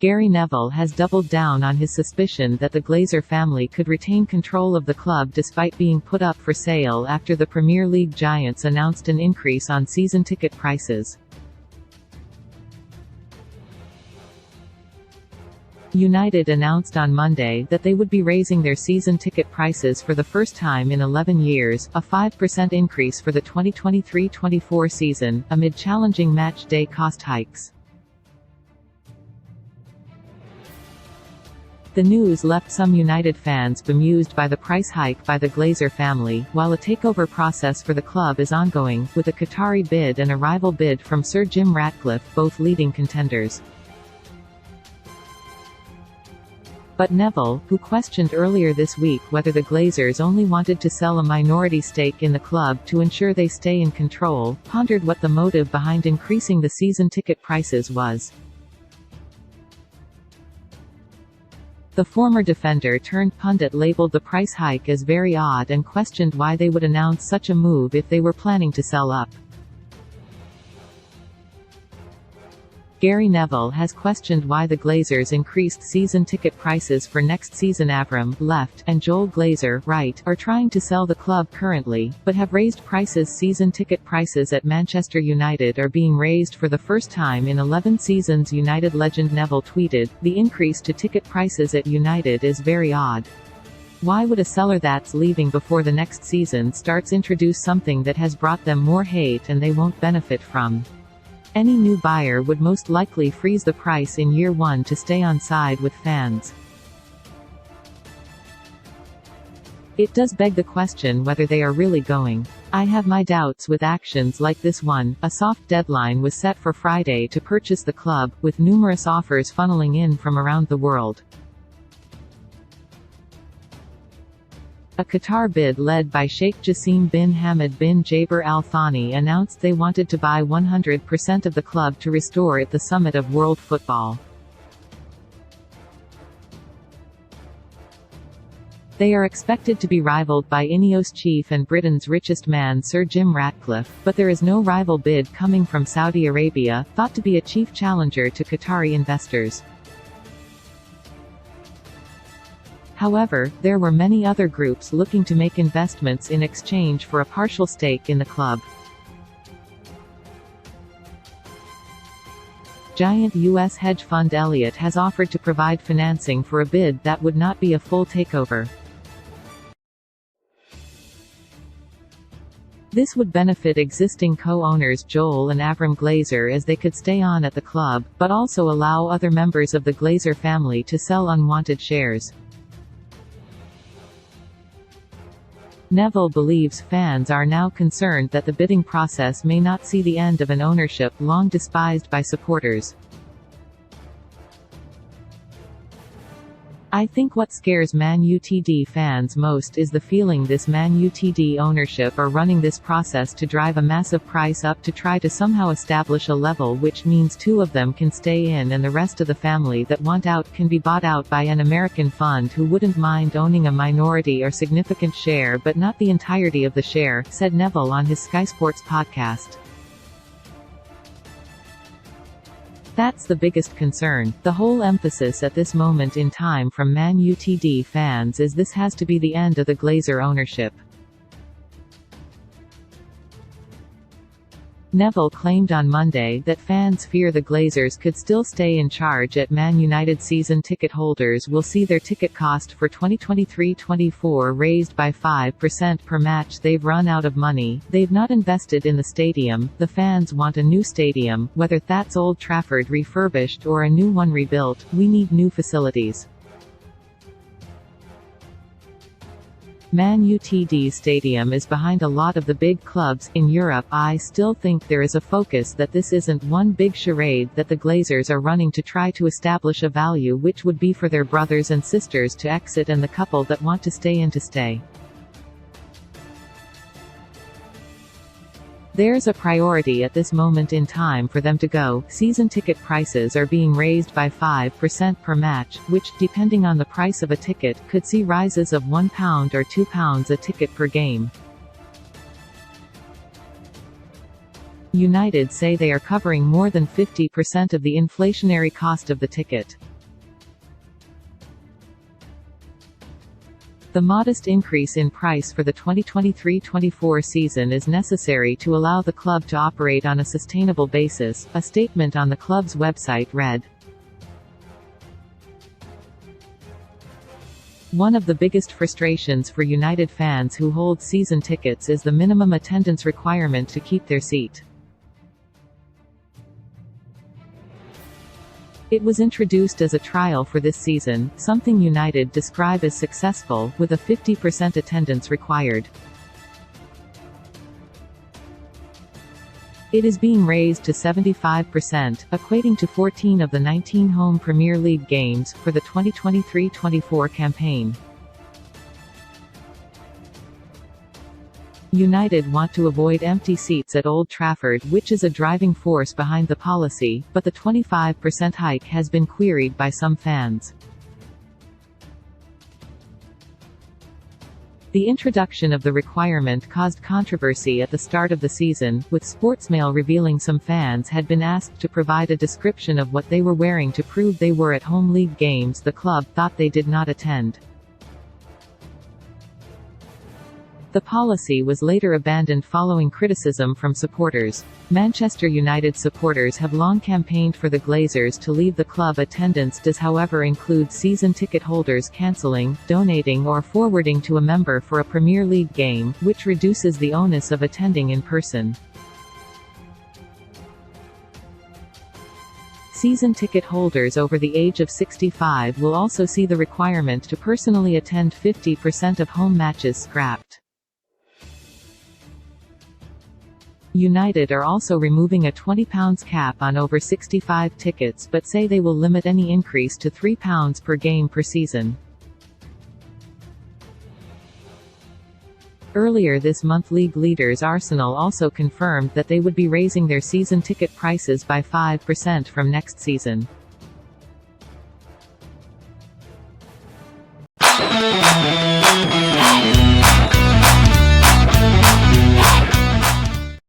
Gary Neville has doubled down on his suspicion that the Glazer family could retain control of the club despite being put up for sale after the Premier League giants announced an increase on season ticket prices. United announced on Monday that they would be raising their season ticket prices for the first time in 11 years, a 5% increase for the 2023-24 season, amid challenging match day cost hikes. The news left some United fans bemused by the price hike by the Glazer family, while a takeover process for the club is ongoing, with a Qatari bid and a rival bid from Sir Jim Ratcliffe both leading contenders. But Neville, who questioned earlier this week whether the Glazers only wanted to sell a minority stake in the club to ensure they stay in control, pondered what the motive behind increasing the season ticket prices was. The former defender-turned-pundit labeled the price hike as very odd and questioned why they would announce such a move if they were planning to sell up. Gary Neville has questioned why the Glazers increased season ticket prices for next season. Avram, left, and Joel Glazer, right, are trying to sell the club currently, but have raised prices. Season ticket prices at Manchester United are being raised for the first time in 11 seasons. United legend Neville tweeted, "The increase to ticket prices at United is very odd. Why would a seller that's leaving before the next season starts introduce something that has brought them more hate and they won't benefit from? Any new buyer would most likely freeze the price in year one to stay on side with fans. It does beg the question whether they are really going. I have my doubts with actions like this one." A soft deadline was set for Friday to purchase the club, with numerous offers funneling in from around the world. A Qatar bid led by Sheikh Jassim bin Hamad bin Jaber Al Thani announced they wanted to buy 100% of the club to restore it the summit of world football. They are expected to be rivaled by Ineos chief and Britain's richest man Sir Jim Ratcliffe, but there is no rival bid coming from Saudi Arabia, thought to be a chief challenger to Qatari investors. However, there were many other groups looking to make investments in exchange for a partial stake in the club. Giant U.S. hedge fund Elliott has offered to provide financing for a bid that would not be a full takeover. This would benefit existing co-owners Joel and Avram Glazer as they could stay on at the club, but also allow other members of the Glazer family to sell unwanted shares. Neville believes fans are now concerned that the bidding process may not see the end of an ownership long despised by supporters. I think what scares Man Utd fans most is the feeling this Man Utd ownership are running this process to drive a massive price up to try to somehow establish a level which means two of them can stay in and the rest of the family that want out can be bought out by an American fund who wouldn't mind owning a minority or significant share but not the entirety of the share, said Neville on his Sky Sports podcast. That's the biggest concern. The whole emphasis at this moment in time from Man Utd fans is this has to be the end of the Glazer ownership. Neville claimed on Monday that fans fear the Glazers could still stay in charge at Man United. Season ticket holders will see their ticket cost for 2023-24 raised by 5% per match. They've run out of money, they've not invested in the stadium, the fans want a new stadium, whether that's Old Trafford refurbished or a new one rebuilt, we need new facilities. Man Utd Stadium is behind a lot of the big clubs in Europe. I still think there is a focus that this isn't one big charade that the Glazers are running to try to establish a value which would be for their brothers and sisters to exit and the couple that want to stay in to stay. There's a priority at this moment in time for them to go. Season ticket prices are being raised by 5% per match, which, depending on the price of a ticket, could see rises of £1 or £2 a ticket per game. United say they are covering more than 50% of the inflationary cost of the ticket. The modest increase in price for the 2023-24 season is necessary to allow the club to operate on a sustainable basis, a statement on the club's website read. One of the biggest frustrations for United fans who hold season tickets is the minimum attendance requirement to keep their seat. It was introduced as a trial for this season, something United describe as successful, with a 50% attendance required. It is being raised to 75%, equating to 14 of the 19 home Premier League games, for the 2023-24 campaign. United want to avoid empty seats at Old Trafford, which is a driving force behind the policy, but the 25% hike has been queried by some fans. The introduction of the requirement caused controversy at the start of the season, with Sportsmail revealing some fans had been asked to provide a description of what they were wearing to prove they were at home league games the club thought they did not attend. The policy was later abandoned following criticism from supporters. Manchester United supporters have long campaigned for the Glazers to leave the club. Attendance does however include season ticket holders cancelling, donating or forwarding to a member for a Premier League game, which reduces the onus of attending in person. Season ticket holders over the age of 65 will also see the requirement to personally attend 50% of home matches scrapped. United are also removing a £20 cap on over 65 tickets but say they will limit any increase to £3 per game per season. Earlier this month, league leaders Arsenal also confirmed that they would be raising their season ticket prices by 5% from next season.